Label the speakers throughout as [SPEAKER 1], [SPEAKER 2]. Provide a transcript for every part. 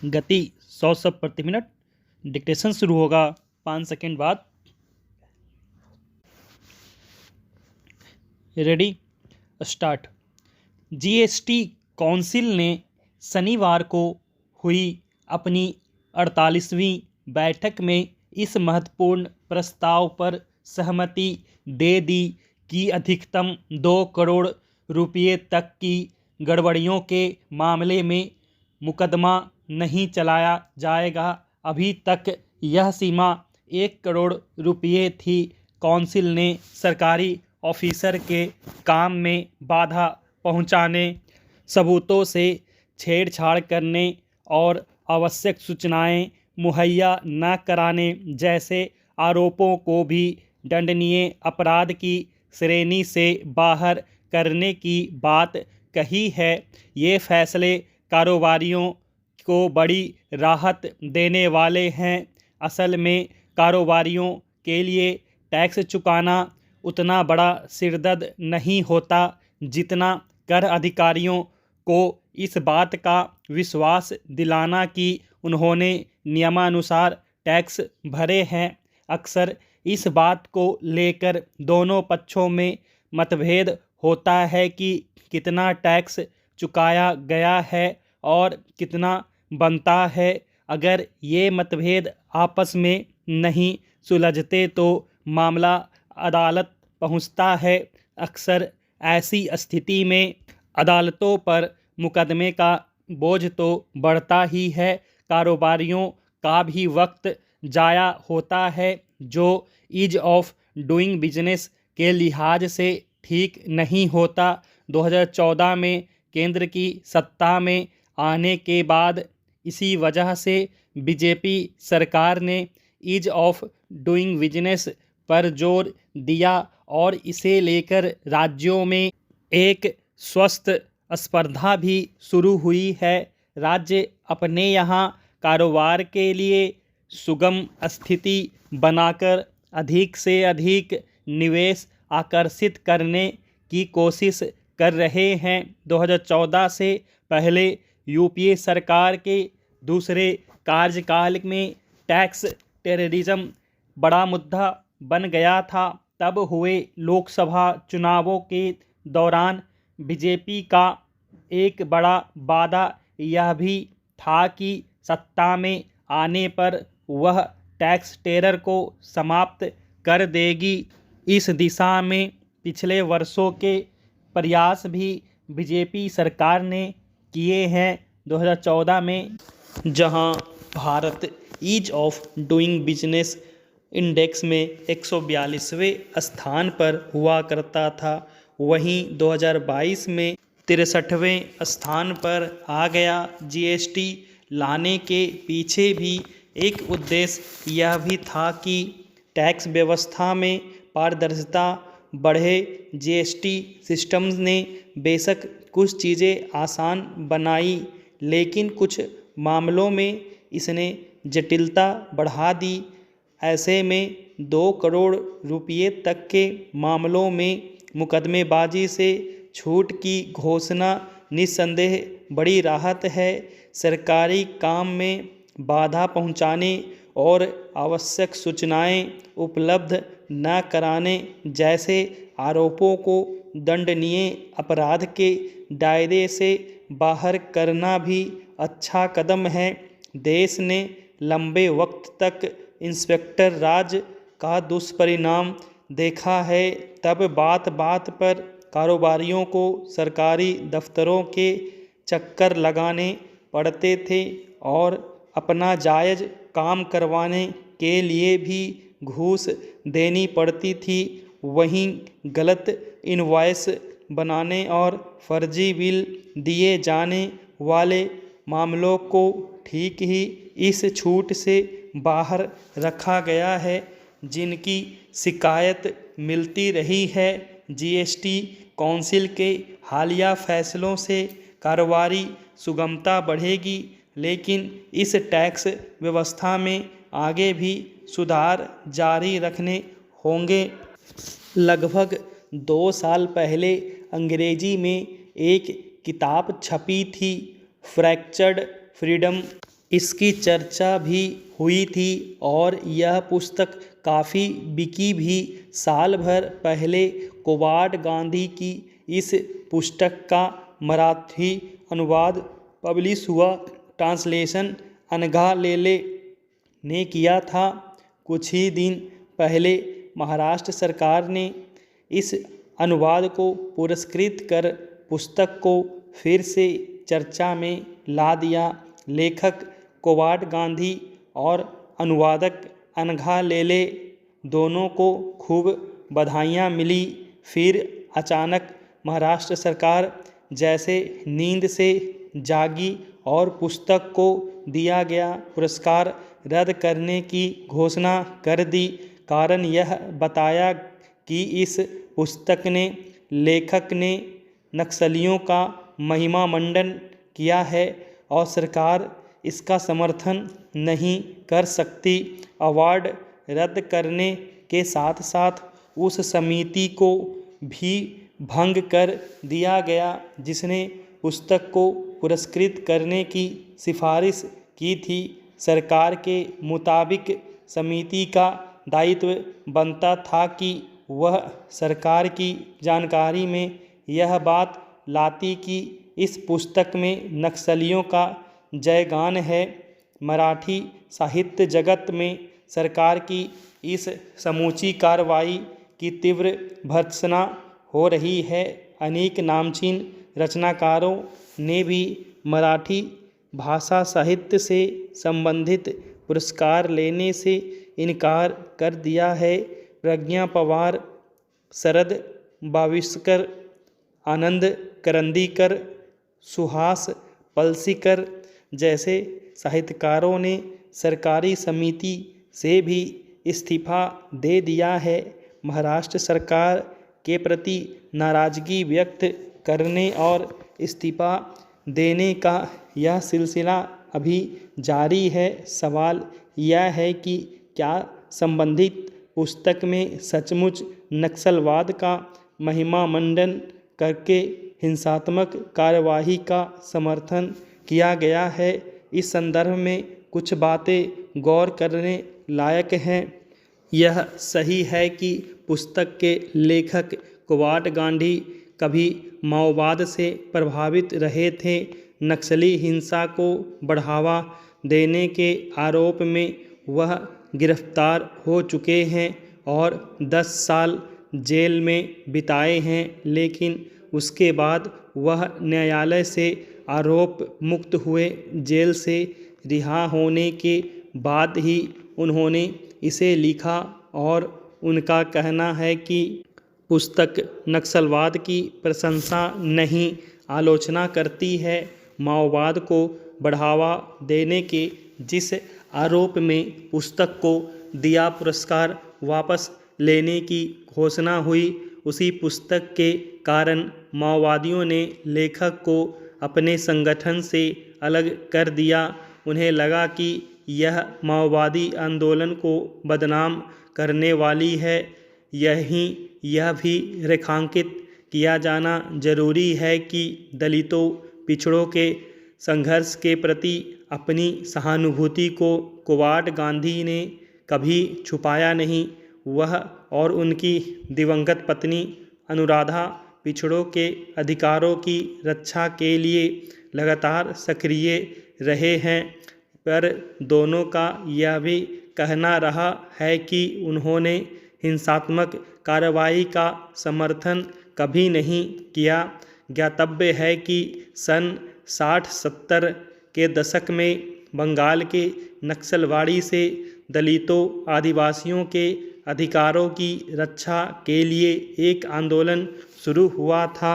[SPEAKER 1] गति 100 शब्द प्रति मिनट। डिक्टेशन शुरू होगा 5 सेकेंड बाद। Ready, start. जीएसटी काउंसिल ने शनिवार को हुई अपनी 48वीं बैठक में इस महत्वपूर्ण प्रस्ताव पर सहमति दे दी कि अधिकतम 2 करोड़ रुपये तक की गड़बड़ियों के मामले में मुकदमा नहीं चलाया जाएगा। अभी तक यह सीमा 1 करोड़ रुपये थी। काउंसिल ने सरकारी ऑफिसर के काम में बाधा पहुंचाने, सबूतों से छेड़छाड़ करने और आवश्यक सूचनाएं मुहैया न कराने जैसे आरोपों को भी दंडनीय अपराध की श्रेणी से बाहर करने की बात कही है। ये फैसले कारोबारियों को बड़ी राहत देने वाले हैं। असल में कारोबारियों के लिए टैक्स चुकाना उतना बड़ा सिरदर्द नहीं होता जितना कर अधिकारियों को इस बात का विश्वास दिलाना कि उन्होंने नियमानुसार टैक्स भरे हैं। अक्सर इस बात को लेकर दोनों पक्षों में मतभेद होता है कि कितना टैक्स चुकाया गया है और कितना बनता है। अगर ये मतभेद आपस में नहीं सुलझते तो मामला अदालत पहुंचता है। अक्सर ऐसी स्थिति में अदालतों पर मुकदमे का बोझ तो बढ़ता ही है, कारोबारियों का भी वक्त जाया होता है, जो ईज ऑफ डूइंग बिजनेस के लिहाज से ठीक नहीं होता। 2014 में केंद्र की सत्ता में आने के बाद इसी वजह से बीजेपी सरकार ने ईज ऑफ डूइंग बिजनेस पर जोर दिया और इसे लेकर राज्यों में एक स्वस्थ स्पर्धा भी शुरू हुई है। राज्य अपने यहाँ कारोबार के लिए सुगम स्थिति बनाकर अधिक से अधिक निवेश आकर्षित करने की कोशिश कर रहे हैं। 2014 से पहले यूपीए सरकार के दूसरे कार्यकाल में टैक्स टेररिज्म बड़ा मुद्दा बन गया था। तब हुए लोकसभा चुनावों के दौरान बीजेपी का एक बड़ा वादा यह भी था कि सत्ता में आने पर वह टैक्स टेरर को समाप्त कर देगी। इस दिशा में पिछले वर्षों के प्रयास भी बीजेपी सरकार ने किए हैं। 2014 में जहां भारत ease of doing business index में 142वें स्थान पर हुआ करता था, वहीं 2022 में 63वें स्थान पर आ गया। जीएसटी लाने के पीछे भी एक उद्देश्य यह भी था कि टैक्स व्यवस्था में पारदर्शिता बढ़े। जीएसटी सिस्टम्स ने बेशक कुछ चीज़ें आसान बनाई, लेकिन कुछ मामलों में इसने जटिलता बढ़ा दी। ऐसे में 2 करोड़ रुपये तक के मामलों में मुकदमेबाजी से छूट की घोषणा निस्संदेह बड़ी राहत है। सरकारी काम में बाधा पहुंचाने और आवश्यक सूचनाएं उपलब्ध न कराने जैसे आरोपों को दंडनीय अपराध के दायरे से बाहर करना भी अच्छा कदम है। देश ने लंबे वक्त तक इंस्पेक्टर राज का दुष्परिणाम देखा है। तब बात बात पर कारोबारियों को सरकारी दफ्तरों के चक्कर लगाने पड़ते थे और अपना जायज़ काम करवाने के लिए भी घूस देनी पड़ती थी। वहीं गलत इनवॉइस बनाने और फर्जी बिल दिए जाने वाले मामलों को ठीक ही इस छूट से बाहर रखा गया है, जिनकी शिकायत मिलती रही है। जीएसटी काउंसिल के हालिया फैसलों से कारोबारी सुगमता बढ़ेगी, लेकिन इस टैक्स व्यवस्था में आगे भी सुधार जारी रखने होंगे। लगभग 2 साल पहले अंग्रेजी में एक किताब छपी थी, फ्रैक्चर्ड फ्रीडम। इसकी चर्चा भी हुई थी और यह पुस्तक काफ़ी बिकी भी। साल भर पहले कोबाड गांधी की इस पुस्तक का मराठी अनुवाद पब्लिश हुआ। ट्रांसलेशन अनघा लेले ने किया था। कुछ ही दिन पहले महाराष्ट्र सरकार ने इस अनुवाद को पुरस्कृत कर पुस्तक को फिर से चर्चा में ला दिया। लेखक कोबाड गांधी और अनुवादक अनघा लेले दोनों को खूब बधाइयाँ मिली। फिर अचानक महाराष्ट्र सरकार जैसे नींद से जागी और पुस्तक को दिया गया पुरस्कार रद्द करने की घोषणा कर दी। कारण यह बताया कि इस पुस्तक ने लेखक ने नक्सलियों का महिमामंडन किया है और सरकार इसका समर्थन नहीं कर सकती। अवार्ड रद्द करने के साथ साथ उस समिति को भी भंग कर दिया गया जिसने पुस्तक को पुरस्कृत करने की सिफारिश की थी। सरकार के मुताबिक समिति का दायित्व बनता था कि वह सरकार की जानकारी में यह बात लाती कि इस पुस्तक में नक्सलियों का जयगान है। मराठी साहित्य जगत में सरकार की इस समूची कार्रवाई की तीव्र भर्त्सना हो रही है। अनेक नामचीन रचनाकारों ने भी मराठी भाषा साहित्य से संबंधित पुरस्कार लेने से इनकार कर दिया है। प्रज्ञा पवार, शरद बाविस्कर, आनंद करंदीकर, सुहास पलसीकर जैसे साहित्यकारों ने सरकारी समिति से भी इस्तीफा दे दिया है। महाराष्ट्र सरकार के प्रति नाराजगी व्यक्त करने और इस्तीफा देने का यह सिलसिला अभी जारी है। सवाल यह है कि क्या संबंधित पुस्तक में सचमुच नक्सलवाद का महिमामंडन करके हिंसात्मक कार्यवाही का समर्थन किया गया है। इस संदर्भ में कुछ बातें गौर करने लायक हैं। यह सही है कि पुस्तक के लेखक कोबाड गांधी कभी माओवाद से प्रभावित रहे थे। नक्सली हिंसा को बढ़ावा देने के आरोप में वह गिरफ्तार हो चुके हैं और 10 साल जेल में बिताए हैं। लेकिन उसके बाद वह न्यायालय से आरोप मुक्त हुए। जेल से रिहा होने के बाद ही उन्होंने इसे लिखा और उनका कहना है कि पुस्तक नक्सलवाद की प्रशंसा नहीं, आलोचना करती है। माओवाद को बढ़ावा देने के जिस आरोप में पुस्तक को दिया पुरस्कार वापस लेने की घोषणा हुई, उसी पुस्तक के कारण माओवादियों ने लेखक को अपने संगठन से अलग कर दिया। उन्हें लगा कि यह माओवादी आंदोलन को बदनाम करने वाली है। यह भी रेखांकित किया जाना जरूरी है कि दलितों, पिछड़ों के संघर्ष के प्रति अपनी सहानुभूति को कोबाड गांधी ने कभी छुपाया नहीं। वह और उनकी दिवंगत पत्नी अनुराधा पिछड़ों के अधिकारों की रक्षा के लिए लगातार सक्रिय रहे हैं, पर दोनों का यह भी कहना रहा है कि उन्होंने हिंसात्मक कार्रवाई का समर्थन कभी नहीं किया। ज्ञातव्य है कि सन 60-70 के दशक में बंगाल के नक्सलवाड़ी से दलितों, आदिवासियों के अधिकारों की रक्षा के लिए एक आंदोलन शुरू हुआ था।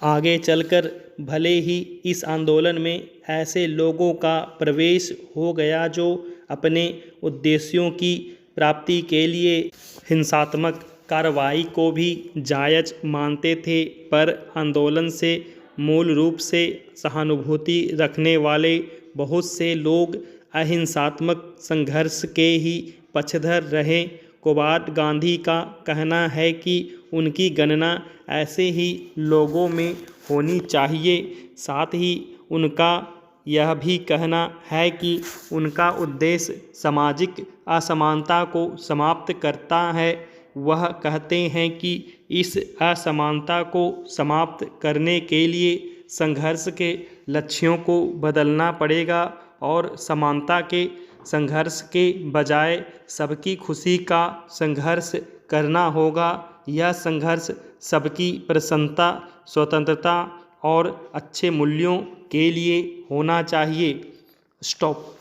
[SPEAKER 1] आगे चलकर भले ही इस आंदोलन में ऐसे लोगों का प्रवेश हो गया जो अपने उद्देश्यों की प्राप्ति के लिए हिंसात्मक कार्रवाई को भी जायज़ मानते थे, पर आंदोलन से मूल रूप से सहानुभूति रखने वाले बहुत से लोग अहिंसात्मक संघर्ष के ही पक्षधर रहे। कोबाड गांधी का कहना है कि उनकी गणना ऐसे ही लोगों में होनी चाहिए। साथ ही उनका यह भी कहना है कि उनका उद्देश्य सामाजिक असमानता को समाप्त करता है। वह कहते हैं कि इस असमानता को समाप्त करने के लिए संघर्ष के लक्ष्यों को बदलना पड़ेगा और समानता के संघर्ष के बजाय सबकी खुशी का संघर्ष करना होगा। यह संघर्ष सबकी प्रसन्नता, स्वतंत्रता और अच्छे मूल्यों के लिए होना चाहिए। स्टॉप।